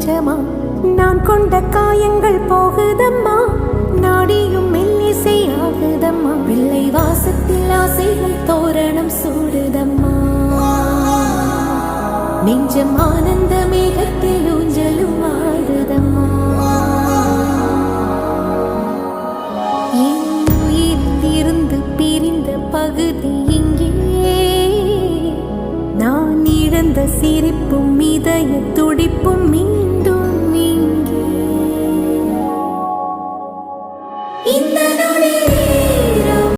கொஞ்சமா நான் கொண்ட காயங்கள் போகுதம்மா, நாடியும் மெல்லிசை ஆகுதம்மா, வெள்ளை வாசத்தில் ஆசைகள் தோரணம் சூடுதம்மா, நெஞ்சம் ஆனந்த மேகத்தில் ஊஞ்சலும் ஆடுதம்மா. என் உயிரிலிருந்து பிரிந்த பகுதி இங்கே, நான் இழந்த சிரிப்பும் இதய துடிப்பும்